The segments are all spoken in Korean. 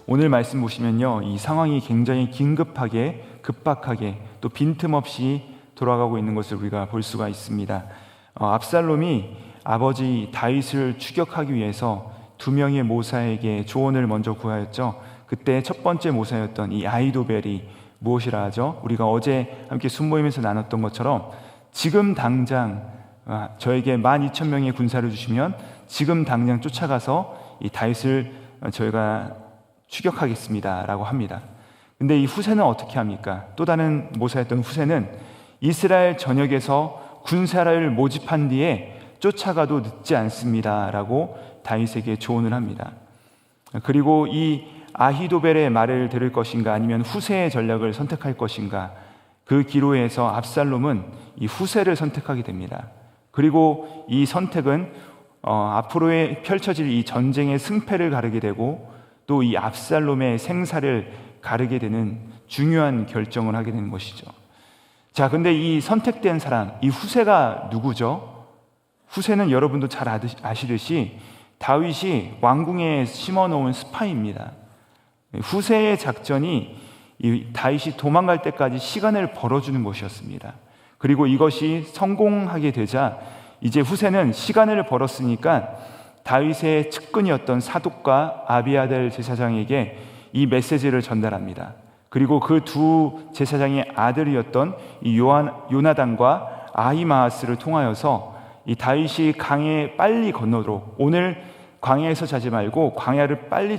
오늘 말씀 보시면요, 이 상황이 굉장히 긴급하게, 급박하게, 또 빈틈없이 돌아가고 있는 것을 우리가 볼 수가 있습니다. 압살롬이 아버지 다윗을 추격하기 위해서 두 명의 모사에게 조언을 먼저 구하였죠. 그때 첫 번째 모사였던 이 아히도벨이 무엇이라 하죠? 우리가 어제 함께 순모임에서 나눴던 것처럼 지금 당장 저에게 12,000명의 군사를 주시면 지금 당장 쫓아가서 이 다윗을 저희가 추격하겠습니다 라고 합니다. 근데 이 후세는 어떻게 합니까? 또 다른 모사였던 후세는 이스라엘 전역에서 군사를 모집한 뒤에 쫓아가도 늦지 않습니다 라고 다윗에게 조언을 합니다. 그리고 이 아히도벨의 말을 들을 것인가 아니면 후세의 전략을 선택할 것인가, 그 기로에서 압살롬은 이 후세를 선택하게 됩니다. 그리고 이 선택은 앞으로의 펼쳐질 이 전쟁의 승패를 가르게 되고 또 이 압살롬의 생사를 가르게 되는 중요한 결정을 하게 되는 것이죠. 자, 근데 이 선택된 사람, 이 후세가 누구죠? 후세는 여러분도 잘 아시듯이 다윗이 왕궁에 심어놓은 스파이입니다. 후세의 작전이 이 다윗이 도망갈 때까지 시간을 벌어주는 것이었습니다. 그리고 이것이 성공하게 되자 이제 후세는 시간을 벌었으니까 다윗의 측근이었던 사독과 아비아델 제사장에게 이 메시지를 전달합니다. 그리고 그 두 제사장의 아들이었던 이 요나단과 아히마아스를 통하여서 이 다윗이 강에 빨리 건너도록, 오늘 광야에서 자지 말고 광야를 빨리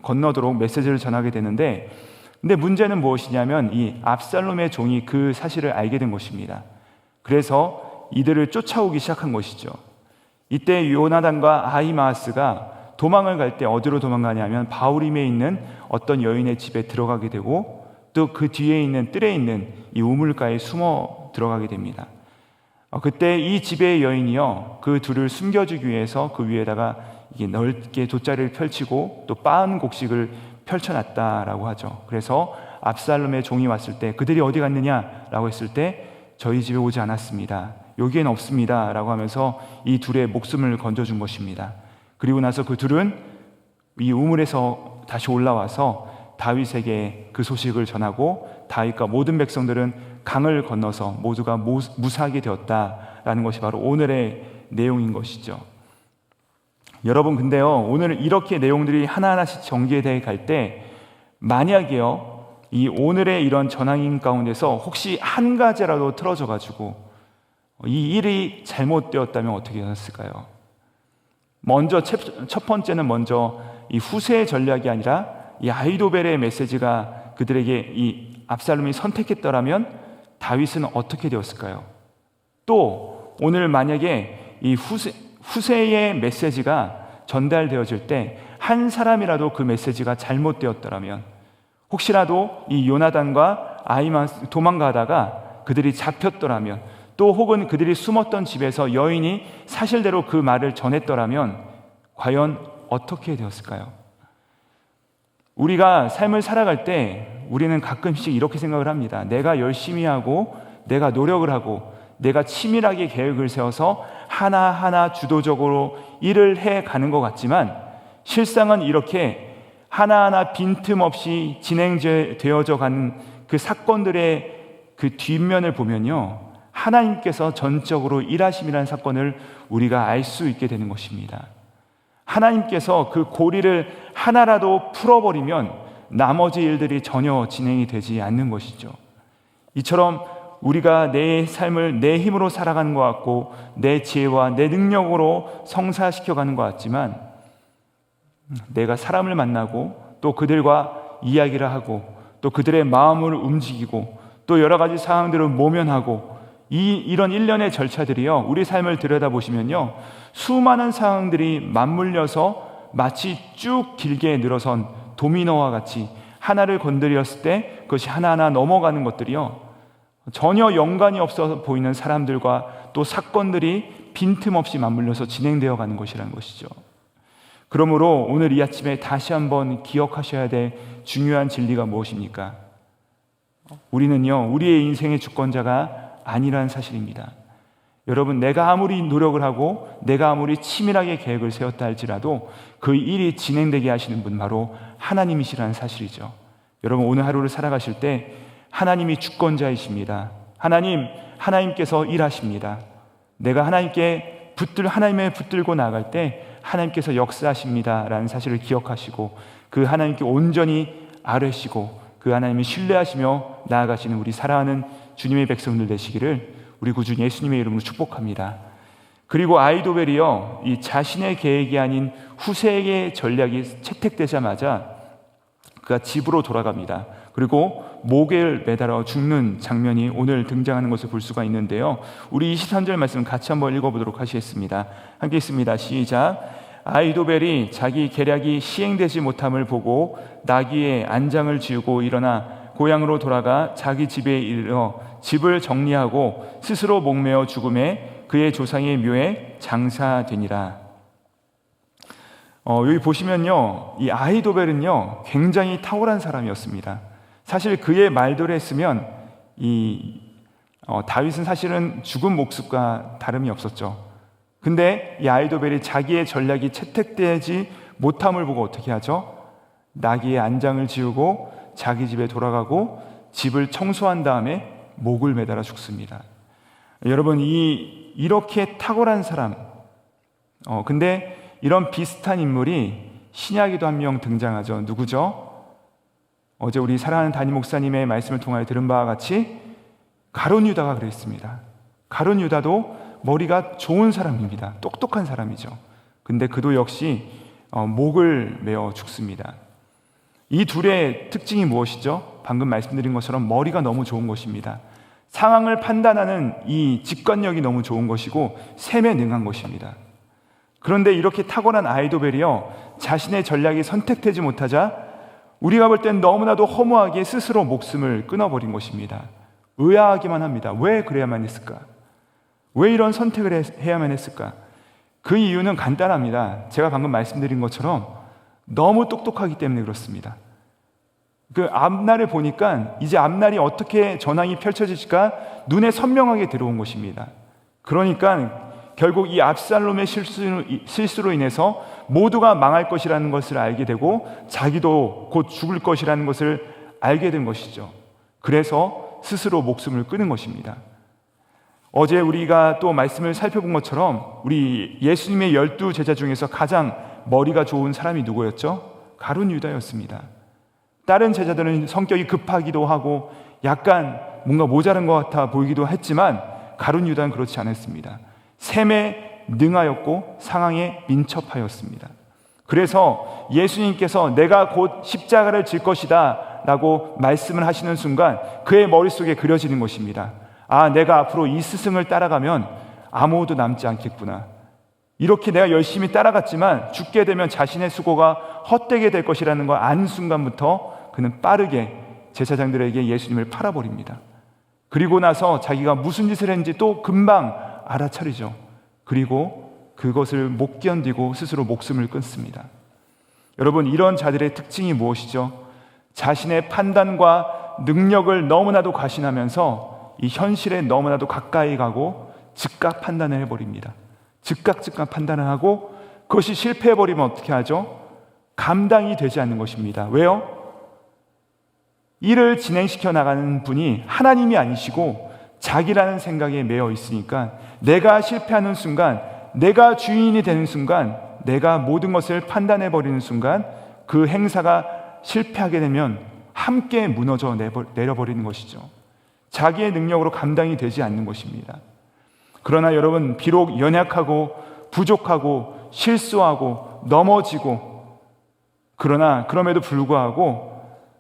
건너도록 메시지를 전하게 되는데, 근데 문제는 무엇이냐면 이 압살롬의 종이 그 사실을 알게 된 것입니다. 그래서 이들을 쫓아오기 시작한 것이죠. 이때 요나단과 아히마아스가 도망을 갈 때 어디로 도망가냐면 바후림에 있는 어떤 여인의 집에 들어가게 되고 또 그 뒤에 있는 뜰에 있는 이 우물가에 숨어 들어가게 됩니다. 그때 이 집의 여인이요, 그 둘을 숨겨주기 위해서 그 위에다가 이게 넓게 돗자리를 펼치고 또 빻은 곡식을 펼쳐놨다라고 하죠. 그래서 압살롬의 종이 왔을 때 그들이 어디 갔느냐라고 했을 때 저희 집에 오지 않았습니다, 여기엔 없습니다 라고 하면서 이 둘의 목숨을 건져준 것입니다. 그리고 나서 그 둘은 이 우물에서 다시 올라와서 다윗에게 그 소식을 전하고 다윗과 모든 백성들은 강을 건너서 모두가 무사하게 되었다라는 것이 바로 오늘의 내용인 것이죠. 여러분, 근데요, 오늘 이렇게 내용들이 하나하나씩 전개되어 갈 때 만약에요, 이 오늘의 이런 전황인 가운데서 혹시 한 가지라도 틀어져 가지고 이 일이 잘못되었다면 어떻게 했을까요? 먼저 첫 번째는 먼저 이 후세의 전략이 아니라 이 아히도벨의 메시지가 그들에게 이 압살롬이 선택했더라면 다윗은 어떻게 되었을까요? 또 오늘 만약에 이 후세의 메시지가 전달되어질 때 한 사람이라도 그 메시지가 잘못되었더라면, 혹시라도 이 요나단과 아히마아스 도망가다가 그들이 잡혔더라면, 또 혹은 그들이 숨었던 집에서 여인이 사실대로 그 말을 전했더라면 과연 어떻게 되었을까요? 우리가 삶을 살아갈 때 우리는 가끔씩 이렇게 생각을 합니다. 내가 열심히 하고 내가 노력을 하고 내가 치밀하게 계획을 세워서 하나하나 주도적으로 일을 해가는 것 같지만 실상은 이렇게 하나하나 빈틈없이 진행되어져 가는 그 사건들의 그 뒷면을 보면요, 하나님께서 전적으로 일하심이라는 사건을 우리가 알 수 있게 되는 것입니다. 하나님께서 그 고리를 하나라도 풀어버리면 나머지 일들이 전혀 진행이 되지 않는 것이죠. 이처럼 우리가 내 삶을 내 힘으로 살아가는 것 같고 내 지혜와 내 능력으로 성사시켜가는 것 같지만, 내가 사람을 만나고 또 그들과 이야기를 하고 또 그들의 마음을 움직이고 또 여러 가지 상황들을 모면하고 이런 일련의 절차들이요, 우리 삶을 들여다보시면요, 수많은 상황들이 맞물려서 마치 쭉 길게 늘어선 도미노와 같이 하나를 건드렸을 때 그것이 하나하나 넘어가는 것들이요, 전혀 연관이 없어 보이는 사람들과 또 사건들이 빈틈없이 맞물려서 진행되어 가는 것이라는 것이죠. 그러므로 오늘 이 아침에 다시 한번 기억하셔야 될 중요한 진리가 무엇입니까? 우리는요, 우리의 인생의 주권자가 아니라는 사실입니다. 여러분, 내가 아무리 노력을 하고 내가 아무리 치밀하게 계획을 세웠다 할지라도 그 일이 진행되게 하시는 분 바로 하나님이시라는 사실이죠. 여러분, 오늘 하루를 살아가실 때 하나님이 주권자이십니다. 하나님께서 일하십니다. 내가 하나님의 붙들고 나아갈 때 하나님께서 역사하십니다 라는 사실을 기억하시고 그 하나님께 온전히 아뢰시고 그 하나님을 신뢰하시며 나아가시는 우리 사랑하는 주님의 백성들 되시기를 우리 구주 예수님의 이름으로 축복합니다. 그리고 아히도벨이요, 이 자신의 계획이 아닌 후세의 전략이 채택되자마자 그가 집으로 돌아갑니다. 그리고 목에 매달아 죽는 장면이 오늘 등장하는 것을 볼 수가 있는데요, 우리 23절 말씀 같이 한번 읽어보도록 하시겠습니다. 함께 읽습니다. 시작. 아히도벨이 자기 계략이 시행되지 못함을 보고 나귀의 안장을 지우고 일어나 고향으로 돌아가 자기 집에 이르러 집을 정리하고 스스로 목매어 죽음에 그의 조상의 묘에 장사되니라. 여기 보시면요, 이 아히도벨은요 굉장히 탁월한 사람이었습니다. 사실 그의 말대로 했으면 다윗은 사실은 죽은 목숨과 다름이 없었죠. 근데 이 아히도벨이 자기의 전략이 채택되지 못함을 보고 어떻게 하죠? 나귀의 안장을 지우고 자기 집에 돌아가고 집을 청소한 다음에 목을 매달아 죽습니다. 여러분, 이렇게 탁월한 사람, 근데 이런 비슷한 인물이 신약에도 한 명 등장하죠. 누구죠? 어제 우리 사랑하는 담임 목사님의 말씀을 통하여 들은 바와 같이 가룟 유다가 그랬습니다. 가룟 유다도 머리가 좋은 사람입니다. 똑똑한 사람이죠. 근데 그도 역시 목을 메어 죽습니다. 이 둘의 특징이 무엇이죠? 방금 말씀드린 것처럼 머리가 너무 좋은 것입니다. 상황을 판단하는 이 직관력이 너무 좋은 것이고 셈에 능한 것입니다. 그런데 이렇게 탁월한 아히도벨이요, 자신의 전략이 선택되지 못하자 우리가 볼 땐 너무나도 허무하게 스스로 목숨을 끊어버린 것입니다. 의아하기만 합니다. 왜 그래야만 했을까? 왜 이런 선택을 해야만 했을까? 그 이유는 간단합니다. 제가 방금 말씀드린 것처럼 너무 똑똑하기 때문에 그렇습니다. 그 앞날을 보니까 이제 앞날이 어떻게 전황이 펼쳐질까 눈에 선명하게 들어온 것입니다. 그러니까 결국 이 압살롬의 실수로 인해서 모두가 망할 것이라는 것을 알게 되고 자기도 곧 죽을 것이라는 것을 알게 된 것이죠. 그래서 스스로 목숨을 끊은 것입니다. 어제 우리가 또 말씀을 살펴본 것처럼 우리 예수님의 12 제자 중에서 가장 머리가 좋은 사람이 누구였죠? 가룟 유다였습니다. 다른 제자들은 성격이 급하기도 하고 약간 뭔가 모자란 것 같아 보이기도 했지만 가룟 유다는 그렇지 않았습니다. 셈에 능하였고 상황에 민첩하였습니다. 그래서 예수님께서 내가 곧 십자가를 질 것이다 라고 말씀을 하시는 순간 그의 머릿속에 그려지는 것입니다. 아, 내가 앞으로 이 스승을 따라가면 아무도 남지 않겠구나. 이렇게 내가 열심히 따라갔지만 죽게 되면 자신의 수고가 헛되게 될 것이라는 걸 아는 순간부터 그는 빠르게 제사장들에게 예수님을 팔아버립니다. 그리고 나서 자기가 무슨 짓을 했는지 또 금방 알아차리죠. 그리고 그것을 못 견디고 스스로 목숨을 끊습니다. 여러분, 이런 자들의 특징이 무엇이죠? 자신의 판단과 능력을 너무나도 과신하면서 이 현실에 너무나도 가까이 가고 즉각 판단을 해버립니다. 즉각 판단을 하고 그것이 실패해버리면 어떻게 하죠? 감당이 되지 않는 것입니다. 왜요? 일을 진행시켜 나가는 분이 하나님이 아니시고 자기라는 생각에 매여 있으니까 내가 실패하는 순간, 내가 주인이 되는 순간, 내가 모든 것을 판단해버리는 순간 그 행사가 실패하게 되면 함께 무너져 내려버리는 것이죠. 자기의 능력으로 감당이 되지 않는 것입니다. 그러나 여러분, 비록 연약하고 부족하고 실수하고 넘어지고 그러나 그럼에도 불구하고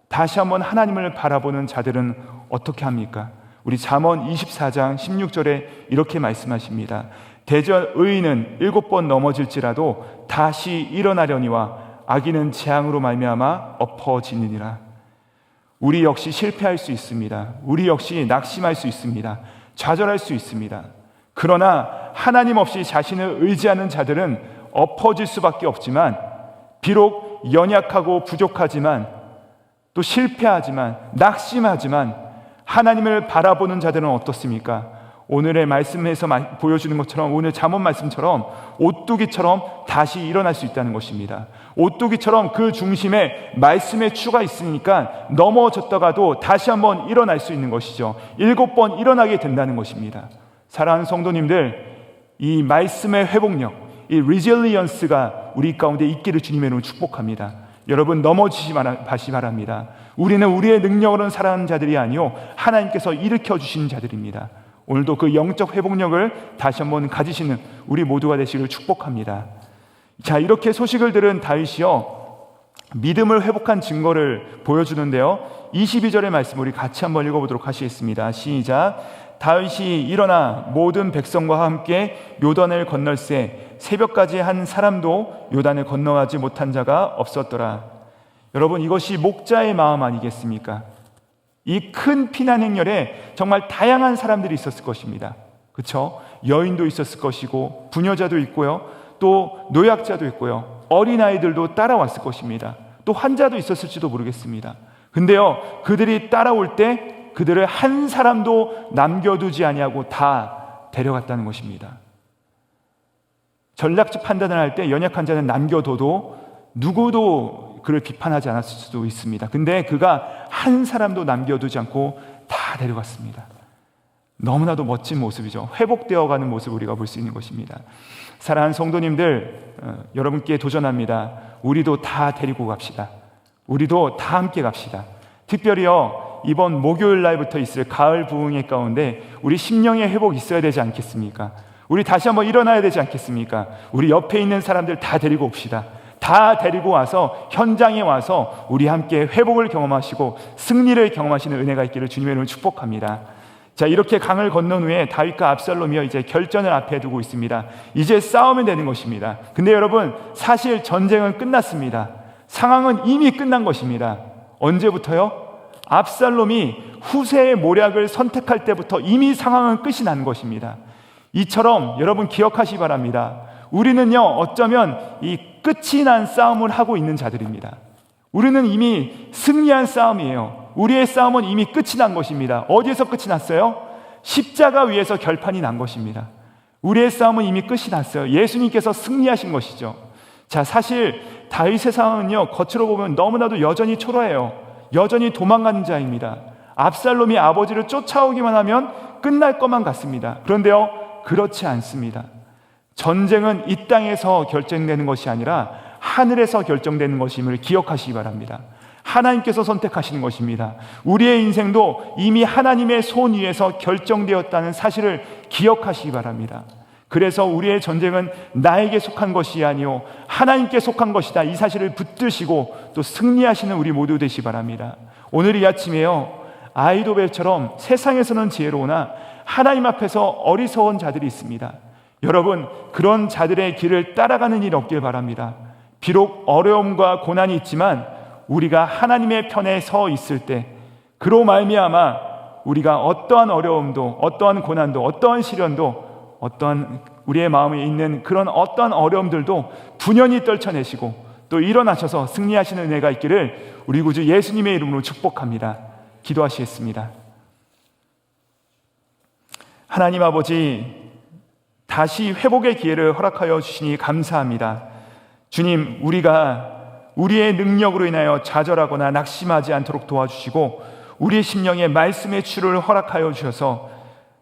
다시 한번 하나님을 바라보는 자들은 어떻게 합니까? 우리 잠언 24장 16절에 이렇게 말씀하십니다. 대저 의인은 7번 넘어질지라도 다시 일어나려니와 악인은 재앙으로 말미암아 엎어지느니라. 우리 역시 실패할 수 있습니다. 우리 역시 낙심할 수 있습니다. 좌절할 수 있습니다. 그러나 하나님 없이 자신을 의지하는 자들은 엎어질 수밖에 없지만 비록 연약하고 부족하지만 또 실패하지만 낙심하지만 하나님을 바라보는 자들은 어떻습니까? 오늘의 말씀에서 보여주는 것처럼, 오늘 잠언 말씀처럼 오뚜기처럼 다시 일어날 수 있다는 것입니다. 오뚜기처럼 그 중심에 말씀의 추가 있으니까 넘어졌다가도 다시 한번 일어날 수 있는 것이죠. 7번 일어나게 된다는 것입니다. 사랑하는 성도님들, 이 말씀의 회복력, 이 리질리언스가 우리 가운데 있기를 주님의 이름으로 축복합니다. 여러분, 넘어지지 마시기 바랍니다. 우리는 우리의 능력으로는 살아가는 자들이 아니요 하나님께서 일으켜 주시는 자들입니다. 오늘도 그 영적 회복력을 다시 한번 가지시는 우리 모두가 되시기를 축복합니다. 자, 이렇게 소식을 들은 다윗이요, 믿음을 회복한 증거를 보여주는데요. 22절의 말씀 우리 같이 한번 읽어보도록 하시겠습니다. 시작. 다윗이 일어나 모든 백성과 함께 요단을 건널새 새벽까지 한 사람도 요단을 건너가지 못한 자가 없었더라. 여러분, 이것이 목자의 마음 아니겠습니까? 이 큰 피난 행렬에 정말 다양한 사람들이 있었을 것입니다. 그렇죠? 여인도 있었을 것이고 부녀자도 있고요, 또 노약자도 있고요, 어린아이들도 따라왔을 것입니다. 또 환자도 있었을지도 모르겠습니다. 근데요, 그들이 따라올 때 그들을 한 사람도 남겨두지 아니하고 다 데려갔다는 것입니다. 전략적 판단을 할 때 연약한 자는 남겨둬도 누구도 그를 비판하지 않았을 수도 있습니다. 근데 그가 한 사람도 남겨두지 않고 다 데려갔습니다. 너무나도 멋진 모습이죠. 회복되어가는 모습을 우리가 볼 수 있는 것입니다. 사랑하는 성도님들, 여러분께 도전합니다. 우리도 다 데리고 갑시다. 우리도 다 함께 갑시다. 특별히요, 이번 목요일 날부터 있을 가을 부흥회 가운데 우리 심령의 회복이 있어야 되지 않겠습니까? 우리 다시 한번 일어나야 되지 않겠습니까? 우리 옆에 있는 사람들 다 데리고 옵시다. 다 데리고 와서 현장에 와서 우리 함께 회복을 경험하시고 승리를 경험하시는 은혜가 있기를 주님의 이름으로 축복합니다. 자, 이렇게 강을 건넌 후에 다윗과 압살롬이요, 이제 결전을 앞에 두고 있습니다. 이제 싸우면 되는 것입니다. 근데 여러분, 사실 전쟁은 끝났습니다. 상황은 이미 끝난 것입니다. 언제부터요? 압살롬이 후세의 모략을 선택할 때부터 이미 상황은 끝이 난 것입니다. 이처럼 여러분 기억하시기 바랍니다. 우리는요, 어쩌면 이 끝이 난 싸움을 하고 있는 자들입니다. 우리는 이미 승리한 싸움이에요. 우리의 싸움은 이미 끝이 난 것입니다. 어디에서 끝이 났어요? 십자가 위에서 결판이 난 것입니다. 우리의 싸움은 이미 끝이 났어요. 예수님께서 승리하신 것이죠. 자, 사실 다윗의 상황은요, 겉으로 보면 너무나도 여전히 초라해요. 여전히 도망가는 자입니다. 압살롬이 아버지를 쫓아오기만 하면 끝날 것만 같습니다. 그런데요, 그렇지 않습니다. 전쟁은 이 땅에서 결정되는 것이 아니라 하늘에서 결정되는 것임을 기억하시기 바랍니다. 하나님께서 선택하시는 것입니다. 우리의 인생도 이미 하나님의 손 위에서 결정되었다는 사실을 기억하시기 바랍니다. 그래서 우리의 전쟁은 나에게 속한 것이 아니요 하나님께 속한 것이다, 이 사실을 붙드시고 또 승리하시는 우리 모두 되시기 바랍니다. 오늘 이 아침에요, 아이도벨처럼 세상에서는 지혜로우나 하나님 앞에서 어리석은 자들이 있습니다. 여러분, 그런 자들의 길을 따라가는 일 없길 바랍니다. 비록 어려움과 고난이 있지만 우리가 하나님의 편에 서 있을 때 그로 말미암아 우리가 어떠한 어려움도, 어떠한 고난도, 어떠한 시련도, 어떠한 우리의 마음에 있는 그런 어떠한 어려움들도 분연히 떨쳐내시고 또 일어나셔서 승리하시는 은혜가 있기를 우리 구주 예수님의 이름으로 축복합니다. 기도하시겠습니다. 하나님 아버지, 다시 회복의 기회를 허락하여 주시니 감사합니다. 주님, 우리가 우리의 능력으로 인하여 좌절하거나 낙심하지 않도록 도와주시고 우리의 심령에 말씀의 추를 허락하여 주셔서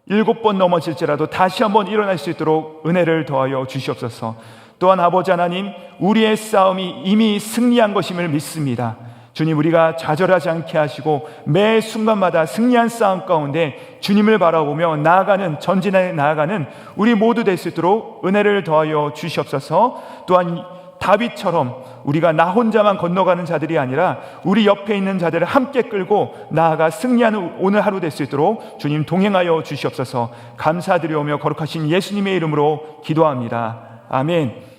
7번 넘어질지라도 다시 한번 일어날 수 있도록 은혜를 더하여 주시옵소서. 또한 아버지 하나님, 우리의 싸움이 이미 승리한 것임을 믿습니다. 주님, 우리가 좌절하지 않게 하시고 매 순간마다 승리한 싸움 가운데 주님을 바라보며 나아가는, 전진해 나아가는 우리 모두 될 수 있도록 은혜를 더하여 주시옵소서. 또한 다윗처럼 우리가 나 혼자만 건너가는 자들이 아니라 우리 옆에 있는 자들을 함께 끌고 나아가 승리하는 오늘 하루 될 수 있도록 주님 동행하여 주시옵소서. 감사드리오며 거룩하신 예수님의 이름으로 기도합니다. 아멘.